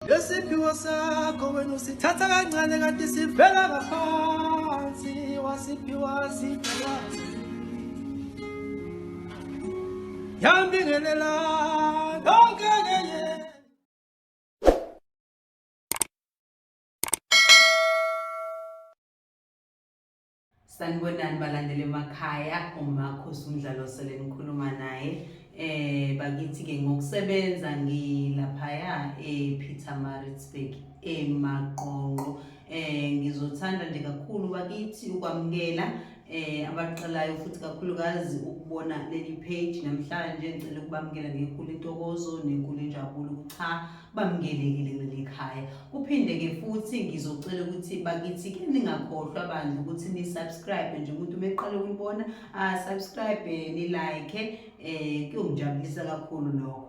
Lesiphiwo sakho wena usithatha kancane kanti sivela ngaphansi wasiphiwa siphiwa yambingelela lonke ngeke. Sanibonani balandeli emakhaya, Makhosi Mdlalose lenikhuluma naye. Bakithi ke ngokusebenza ngilaphaya ePietermaritzburg eMaqonqo. Ngizothanda nje kakhulu bakithi ukwamukela abaqalayo futhi kakhulukazi ukubona leli page namhlanje. Ngicela ukubamukela ngekhulu intokozo nekhulu injabulo ukuthi cha bamukelekile leli khaya. Kuphinde ke futhi ngizocela ukuthi bakithi ke ningakhohlwa bandla ukuthi ni subscribe nje, umuntu meqala ukubona subscribe ni like kuyongijabulisa kakhulu lokho.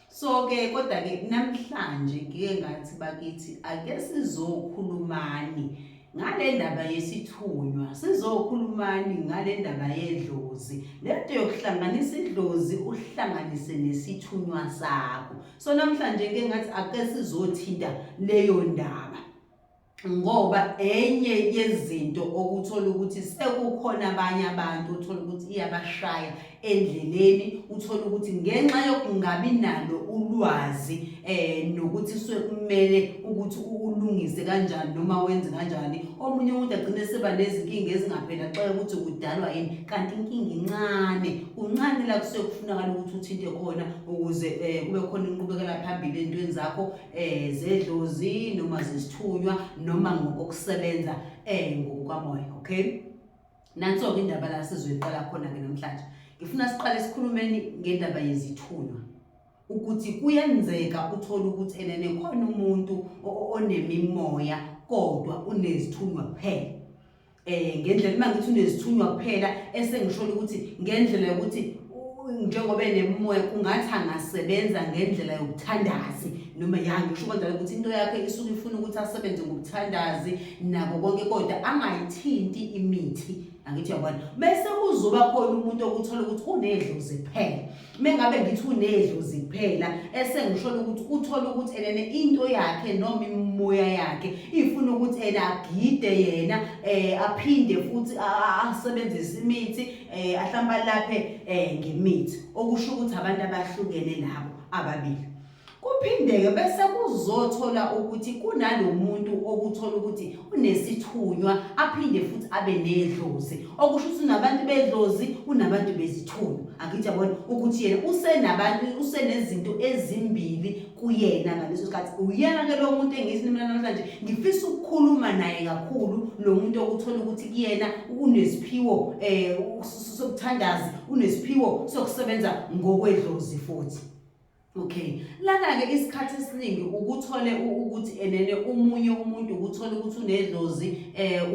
So ke kodwa ke namhlanje ngike ngathi bakithi ake sizokhulumani ngale ndaba yesithunywa, sizokhulumani ngale ndaba yedlozi. Lento yokuhlanganisa idlozi uhlanganise nesithunywa sakho. So namhlanje ngike ngathi ake sizothinta leyo ndaba, ngoba enye yezinto okuthola ukuthi sekukhona abanye abantu uthola ukuthi iyabashaya endleleni, uthola ukuthi ngenxa yokungabi nalo ulwazi nokuthi sekumele ukuthi ulungise kanjani noma wenze kanjani, omunye umuntu agcine seba nezinkinga ezingaphela xa ukuthi kudalwa yini, kanti inkinga incane uncane la kusuke kufunakala ukuthi uthinte khona ukuze kube khona inqubekela phambili ezintweni zakho zedlozi noma zesithunywa noma ngokusebenza ngokukamoya. Okay, nanso-ke indaba la sizoyiqala khona ke namhlanje. Ngifuna siqale sikhulumeni ngendaba yezithunywa, ukuthi kuyenzeka uthole ukuthi enene khona umuntu onemimoya kodwa unezithunywa kuphela. Ngendlela mangithi unezithunywa kuphela esengisholo ukuthi ngendlela yokuthi njengoba enemimoya kungathi angasebenza ngendlela yokuthandazi noma yangisho kanjalo ukuthi into yakhe isuke ifuna ukuthi asebenze ngokuthandazi nako konke kodwa angayithinti imithi. Angithi uyabona, bese kuzoba khona umuntu okuthola ukuthi unedlozi kuphela. Mengabe ngithi unedlozi kuphela esengisholo ukuthi uthola ukuthi enene into yakhe noma imimoya yakhe ifuna ukuthi agide yena aphinde futhi asebenzise imithi ahlamba laphe ngemithi, okusho ukuthi abantu abahlukene nabo ababili. Kuphindeke bese kuzothola ukuthi kunalomuntu okuthola ukuthi unesithunywa aphinde futhi abe nedlozi, okusho ukuthi unabantu bedlozi unabantu bezithunywa. Angithi yabona ukuthi yena usenezinto ezimbili kuyena ngaleso sikhathi. Uyena ke lo muntu engithi mina namhlanje ngifisa ukukhuluma naye kakhulu, lo muntu okuthola ukuthi kuyena unesiphiwo sokuthandaza, unesiphiwo sokusebenza ngokwedlozi futhi. Okay, lana ke isikhathi esiningi ukuthole ukuthi enene umunye umuntu ukuthola ukuthi unedlozi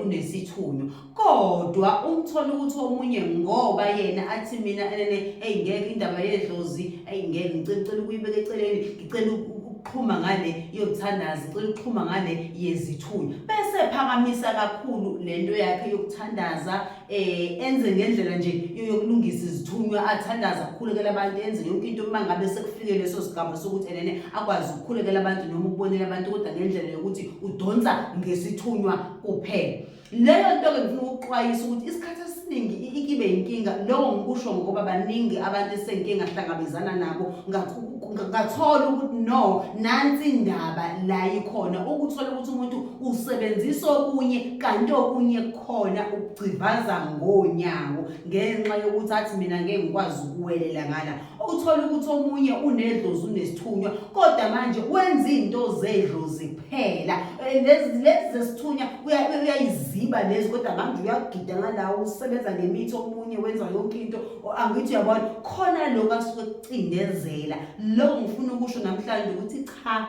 unesithunywa, kodwa umthola ukuthi omunye ngoba yena athi mina enene ngeke indaba yedlozi ngeke ngicela ukuyibeka eceleni, ngicela ukuxhuma ngale yokuthandaza, ngicela ukuxhuma ngale yezithunywa, bese phakamisa kakhulu lento yakhe yokuthandaza, enze ngendlela nje yokulungisa izithunywa, athandaza ukukhulekela abantu, enze yonke into mangabe sekufike leso sigaba sokuthi enene akwazi ukukhulekela abantu noma ukubonela abantu, kodwa ngendlela yokuthi udonsa ngesithunywa kuphela. Leyo nto ke ngifuna ukuxwayisa ukuthi isikhathi esiningi ikibe inkinga. Lokho ngikusho ngoba baningi abantu esenkinga hlangabezana nabo, ngathola ukuthi no, nansi indaba la ikhona, ukuthola ukuthi umuntu usebenzisa okunye kanti okunye khona ukugcivaza ngonyawo ngenxa yokuthi athi mina ngeke ngikwazi ukuwelela ngala. Uthola ukuthi omunye unedlozi unesithunywa kodwa manje wenza izinto zedlozi kuphela, lezi zesithunywa uyayiziba lezi, kodwa manje uyagida ngalawo usebenza ngemithi, omunye wenza yonke into. Angithi uyabona khona lokho asuke kucindezela. Lo ngifuna ukusho namhlanje ukuthi cha,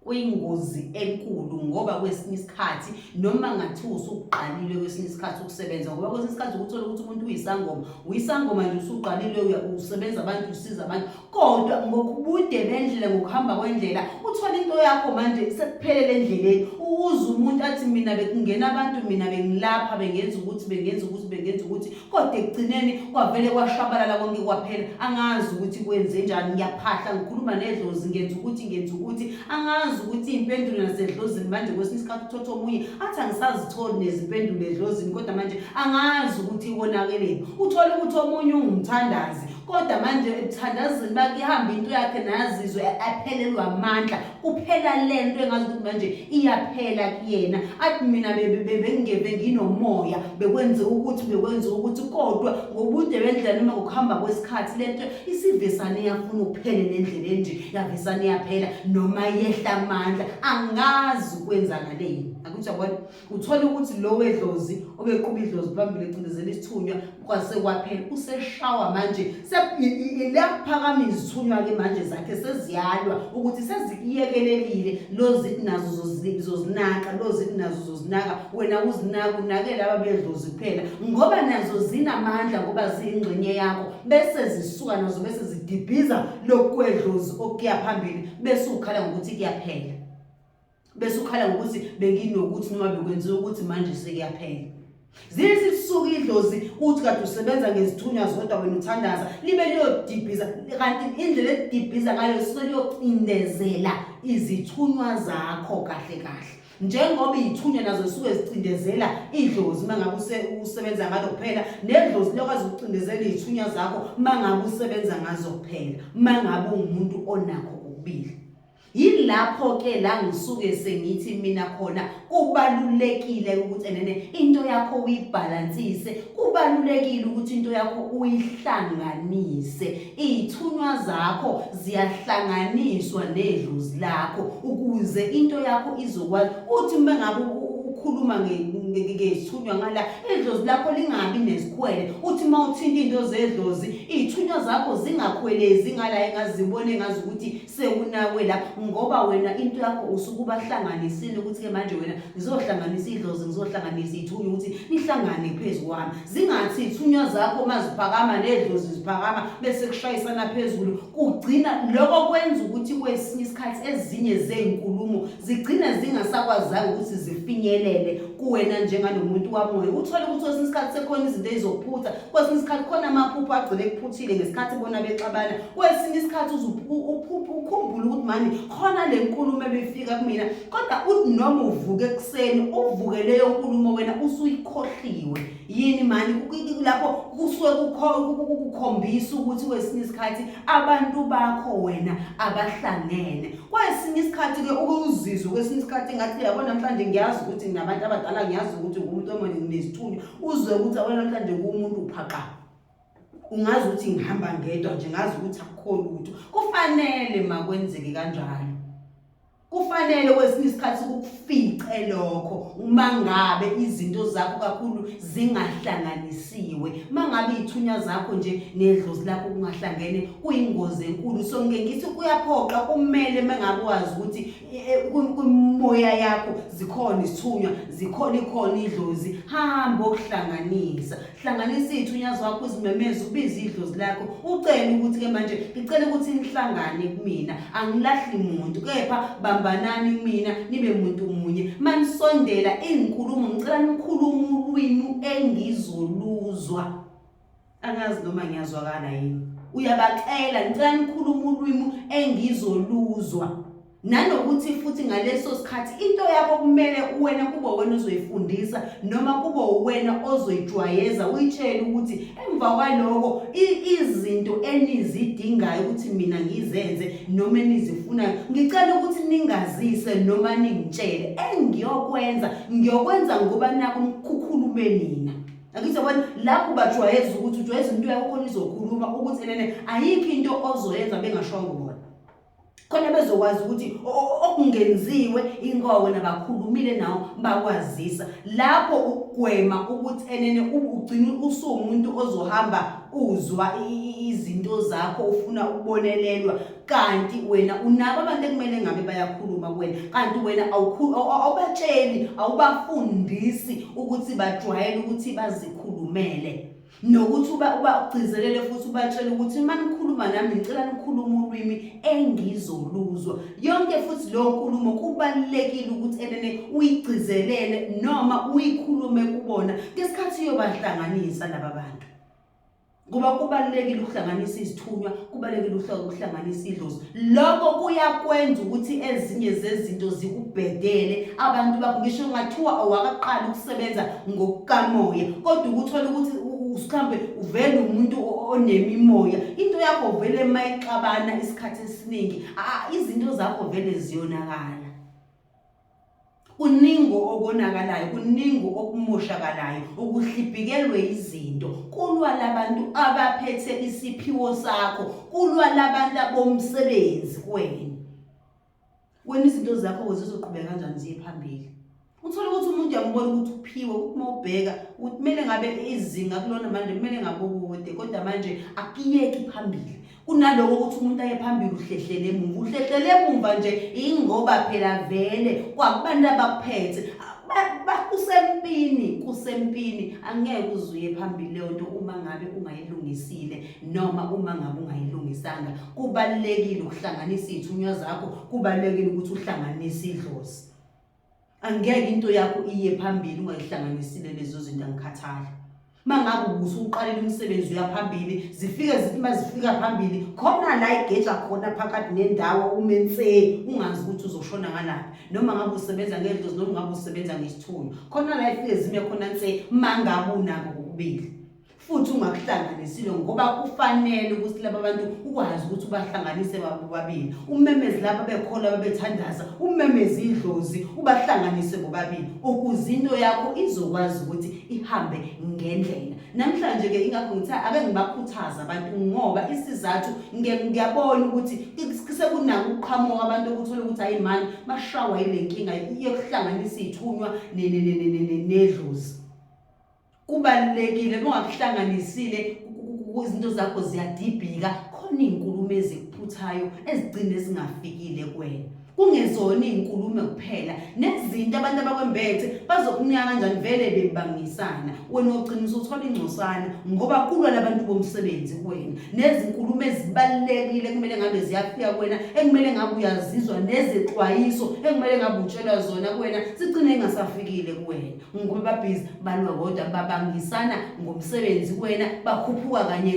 kuyingozi enkulu, ngoba kwesinye isikhathi noma ngathiwa usuqalile kwesinye isikhathi ukusebenza, ngoba kwesinye isikhathi ukuthola ukuthi umuntu uyisangoma nje usuqalile usebenza abantu, usiza abantu, kodwa ngokubude bendlela, ngokuhamba kwendlela uthola into yakho manje sekuphelele endleleni uze umuntu athi mina bekungena abantu mina bengilapha bengenza ukuthi kodwa ekugcineni kwavele kwashabalala konke kwaphela angazi ukuthi kwenze njani ngiyaphahla ngikhuluma Ne-Dlozi ngenza ukuthi angazi ukuthi impendulo naseDlozini manje kwesinye isikhathi uthotha omunye athi angisazitholi nezimpendulo eDlozini kodwa manje angazi ukuthi ikonakele uthola ukuthi omunye ungumthandazi kodwa manje ebuthandazini bakihamba into yakhe nazizwe aphelelwa amandla kuphela lento engazi ukuthi manje iyaphela kuyena athi mina bengingeve nginomoya bekwenze ukuthi kodwa ngobude bendlela noma ukuhamba kwesikhathi lento isivesane yafuna ukuphela nendlela nje yavesane yaphela noma yehla amandla angazi ukwenzakaleni akuthi yabona uthola ukuthi lo weDlozi obeqhuba iDlozi phambili ecindezela Isthunywa kwase kwaphela useshawa manje laphakamisa Isthunywa ke manje zakhe seziyalwa ukuthi seziyekelelile lozithi nazo zozinaka wena uzinaka unakela ababeDlozi kuphela ngoba nazo zinamandla ngoba ziyingxenye yakho bese zisuka nazo bese zidibhiza lokweDlozi okuya phambili bese ukhala ngokuthi kuyaphela bese ukhala ngokuthi benginokuthi noma bekwenziwe ukuthi manje sekuyaphela zisisuka iDlozi uthi kade usebenza ngezithunywa zodwa wena uthandaza libe liyodibhiza kanti indlela edibhiza ngayo siyocindezela izithunywa zakho kahle njengoba izithunywa nazo zisuke zicindezela iDlozi mangabe usebenza ngalo kuphela Ne-Dlozi lokwazi ukucindezela izithunywa zakho mangabe usebenza ngazo kuphela mangabe umuntu onakho ukubili yilapho ke la ngisuke sengithi mina khona kubalulekile ukuthi into yakho uyibalansise kubalulekile ukuthi into yakho uyihlanganise izithunywa zakho ziyahlanganiswa neDlozi lakho ukuze into yakho izokwazi uthi mangabe ukhuluma ngezithunywa ngala iDlozi lakho lingabi nesikhwele uthi mawuthinta into zeDlozi izithunywa zakho zingakhwelezi ngala engazibone ngazi ukuthi sewunawe la ngoba wena into yakho usukubahlanganisile ukuthi ke manje wena ngizohlanganisa iDlozi ngizohlanganisa izithunywa ukuthi nihlangane phezulu kwami zingathi izithunywa zakho maziphakama neDlozi ziphakama bese kushayisana phezulu kugcina lokho kwenza ukuthi kwesinye isikhathi ezinye zezinkulumo zigcina zingasakwazanga ukuthi zifinyelele kuwena njengalomuntu wamoya uthola ukuthi kwesinye isikhathi sekhona izinto ezizophutha kwesinye isikhathi khona amaphupho agcile ekuphuthile ngesikhathi bona bexabana kwesinye isikhathi ukhumbula ukuthi manje khona le nkulumo ebifika kumina kodwa uthi noma uvuke ekseni uvuke leyo nkulumo wena usuyikhohliwe yini manje lapho kusuke ukukhombisa ukuthi kwesinye isikhathi abantu bakho wena abahlangene kwesinye isikhathi ke ukuzizwa kwesinye isikhathi ngathi yabona namhlanje ngiyazi ukuthi nginabantu abadala ngiyazi ukuthi ngumuntu omane nginesithunywa uzwe ukuthi awena namhlanje kuumuntu uphaqa ungazi ukuthi ngihamba ngedwa nje ngazi ukuthi akukho lutho kufanele makwenzeke kanjalo kufanele kwesinye isikhathi ukufice lokho mangabe izinto zakho kakhulu zingahlanganisiwe mangabe izithunywa zakho nje neDlozi lakho kungahlangene kuyingozi enkulu so ngeke ngithi kuyaphoqa kumele mangabe wazi ukuthi kumoya yakho zikhona izithunywa ikhona iDlozi hamba okuhlanganisa hlanganisa izithunywa zakho uzimemeze ubize iDlozi lakho ucela ukuthi ke manje ngicela ukuthi nihlangane kumina angilahli umuntu kepha bambanani kumina nibe umuntu munye manisondela izinkulumo ngicela nikhuluma ulwimi engizoluzwa angazi noma ngiyazwakala yini uyabacela ngicela nikhuluma ulwimi engizoluzwa nanokuthi futhi ngaleso sikhathi into yakho kumele wena kuba wena ozoyifundisa noma kuba wena ozoyijwayeza uyitshela ukuthi emva kwaloko izinto enizidingayo ukuthi mina ngizenze noma enizifunayo ngicela ukuthi ningazise noma ningitshele ngiyokwenza ngoba nako ukukhulume nina akithi yabona lapho bajwayeza ukuthi ujwayeza into yakho khona izokhuluma ukuthi ayikho into ozoyenza bengashongo bona khona bezokwazi ukuthi okungenziwe ingoba wena bakhulumile nawo bakwazisa lapho ukugwema ukuthi ugcina usumuntu ozohamba uzwa izinto zakho ufuna ukubonelelwa kanti wena unabo abantu ekumele ngabe bayakhuluma kuwena kanti wena awubatsheli awubafundisi ukuthi bajwayele ukuthi bazikhulumele nokuthi ugcizelele futhi ubatshela ukuthi uma nikhuluma nami ngicela nikhuluma ulwimi engizoluzwa. Yonke futhi lo nkulumo kubalekile ukuthi enene uyigcizelele noma uyikhulume kubona ngesikhathi yobahlanganisa laba bantu. Ngoba kubalekile ukuhlanganisa izithunywa, kubalekile ukuhlanganisa idlozi. Lokho kuyakwenza ukuthi ezinye zezinto zikubhedele abantu bakho ngisho ngathiwa awakaqala ukusebenza ngokukamoya, kodwa ukuthola ukuthi usikhambe uvele umuntu onemimoya, into yakho vele mayixabana isikhathi esiningi izinto zakho vele ziyonakala. Kuningi okonakalayo, kuningi okumoshakalayo, ukuhlibhikelwe izinto. Kulwa labantu abaphethe isiphiwo sakho, kulwa labantu abomsebenzi kuwena. Wena izinto zakho zizoqhubeka kanjani ziye phambili? Uthola ukuthi umuntu uyambona ukuthi uphiwe, uma ubheka ukuthi kumele ngabe izinga kulona manje kumele ngabe ukude, kodwa manje akuyeki phambili. Kunaloko ukuthi umuntu aye phambili uhlehlele emuva, uhlehlele emuva nje ingoba phela vele kwakubantu abakuphethe kusempini angeke uzuye phambili leyo nto uma ngabe ungayilungisile noma uma ngabe ungayilungisanga. Kubalekile ukuhlanganisa izithunywa zakho, kubalekile ukuthi uhlanganise idlozi. Angeke into yakho iye phambili ungayihlanganisile lezo zinto angikhathali. Mangabe usuqalile umsebenzi uyaphambili, zifike zithi mazifika phambili khona la igeja khona phakathi nendawo umense ungazi ukuthi uzoshona ngalaphi, noma ngabe usebenza ngedlozi noma ngabe usebenza ngesithunywa, khona la ifike zime khona nse mangabe unako kokubili futhi ungakuhlanganisile. Ngoba kufanele ukuthi laba bantu ukwazi ukuthi ubahlanganise bobabili. Umemezi laba bekhola babethandaza, umemezi idlozi ubahlanganise bobabili ukuze into yakho izokwazi ukuthi ihambe ngendlela. Namhlanje ke ingakho ngithi ake ngibakhuthaza abantu ngoba isizathu ngiyabona ukuthi sekunako ukuqhamuka abantu ukuthola ukuthi hayi manje bashawa ile nkinga yokuhlanganisa izithunywa nedlozi. Kubalekile bongakuhlanganisile izinto zakho ziyadibhika, khona izinkulumo ezikuphuthayo ezigcine zingafikile kuwena. Kungezona izinkulumo kuphela, nezinto abantu abakwembethe bazokunika kanjani vele bebangisana. Wena ugcina uthola ingcosana ngoba kulwa labantu bomsebenzi kuwena. Nezinkulumo ezibalekile kumele ngabe ziyafika kuwena, ekumele ngabe uyazizwa, nezexwayiso ekumele ngabe utshelwa zona kuwena sigcine engasafikile kuwena. Ngoba babhizi balwa kodwa babangisana ngomsebenzi kuwena, bakhuphuka kanye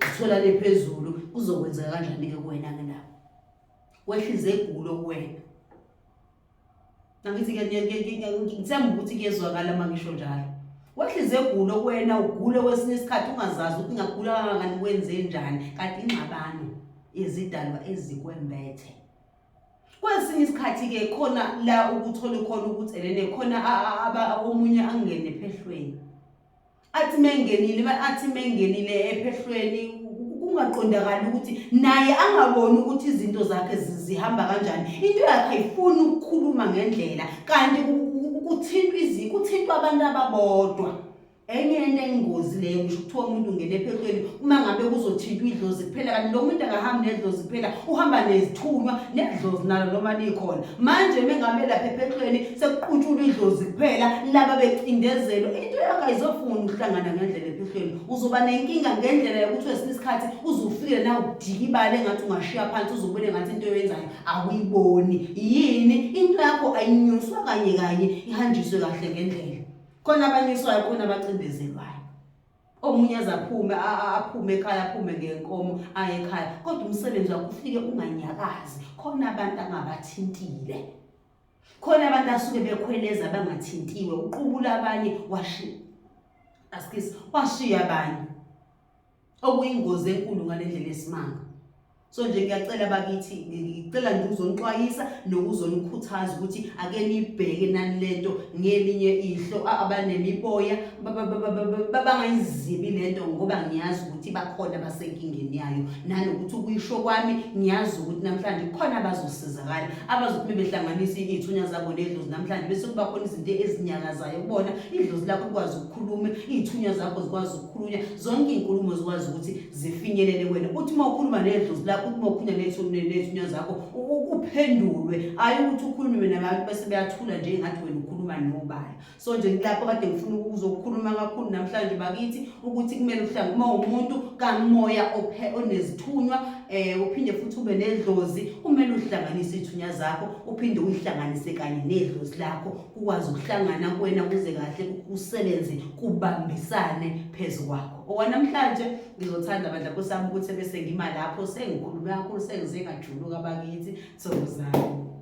uthola lephezulu. Kuzokwenzeka kanjani ke kuwena ngala? Wehlize egulo kuwena. Nangithi ngithemba ukuthi kuyezwakala mangisho njalo. Wehlize egulo kuwena, ugule kwesinye isikhathi ungazazi ukuthi ngagula kangani kwenze njani, kanti ingxabano izidalwa ezikwembethe. Kwesinye isikhathi ke khona la ukuthola khona ukuthi elene khona omunye angene ephehlweni. Athi mengenile ephehlweni ungaqondakala ukuthi naye angaboni ukuthi izinto zakhe zihamba kanjani. Into yakhe ayifuni ukukhuluma ngendlela kanti kuthintwa abantu ababodwa. Enye into engozi leyo ngisho ukuthiwa umuntu ungene ephehlweni uma ngabe kuzothintwa idlozi kuphela, kanti lo muntu akahambi nedlozi kuphela, uhamba nezithunywa nedlozi nalo noma likhona. Manje mengabe lapha ephehlweni sekuqutshulwa idlozi kuphela laba becindezelwa, into yakho ayizofuna ukuhlangana ngendlela ephehlweni. Uzoba nenkinga ngendlela yokuthi wesinye isikhathi uzufike na udika ibale engathi ungashiya phansi, uzobone ngathi into oyenzayo awuyiboni. Yini into yakho ayinyuswa kanye ihanjiswe kahle ngendlela. Khona abanyiswayo, khona abacindezelwayo. Omunye aphume ekhaya, aphume ngenkomo aye ekhaya, kodwa umsebenzi wakho ufike unganyakazi. Khona abantu angabathintile, khona abantu asuke bekhweleza bangathintiwe, uqubula abanye washiya abanye, okuyingozi enkulu ngalendlela esimanga. So nje ngiyacela bakithi, ngicela nje uzonixwayisa nokuzonikhuthaza ukuthi ake nibheke nani lento ngelinye ihlo. Abanemiboya bangayizibi lento ngoba ngiyazi ukuthi bakhona basenkingeni yayo, nanokuthi ukuyisho kwami ngiyazi ukuthi namhlanje khona abazosizakala, abazothi behlanganisa izithunywa zabo nedlozi namhlanje bese kuba khona izinto ezinyakazayo kubona. Idlozi lakho likwazi ukukhuluma, izithunywa zakho zikwazi ukukhulunywa, zonke izinkulumo zikwazi ukuthi zifinyelele wena. Uthi uma ukhuluma nedlozi lakho, uma ukhulunywa nezithunywa zakho uphendulwe, hayi ukuthi ukhulume nabantu bese beyathula nje engathi wena ukhuluma ukhuluma nobani. So nje ngilapho kade ngifuna ukuzokhuluma kakhulu namhlanje bakithi ukuthi kumele uma umuntu kamoya onezithunywa uphinde futhi ube nedlozi, kumele uhlanganise ithunya zakho uphinde uyihlanganise kanye nedlozi lakho ukwazi ukuhlangana kuwena kuze kahle usebenze kubambisane phezukwakho. Okwanamhlanje ngizothanda bandla kusami ukuthi bese ngima lapho sengikhulume kakhulu sengize ngajuluka bakithi. Thokozani.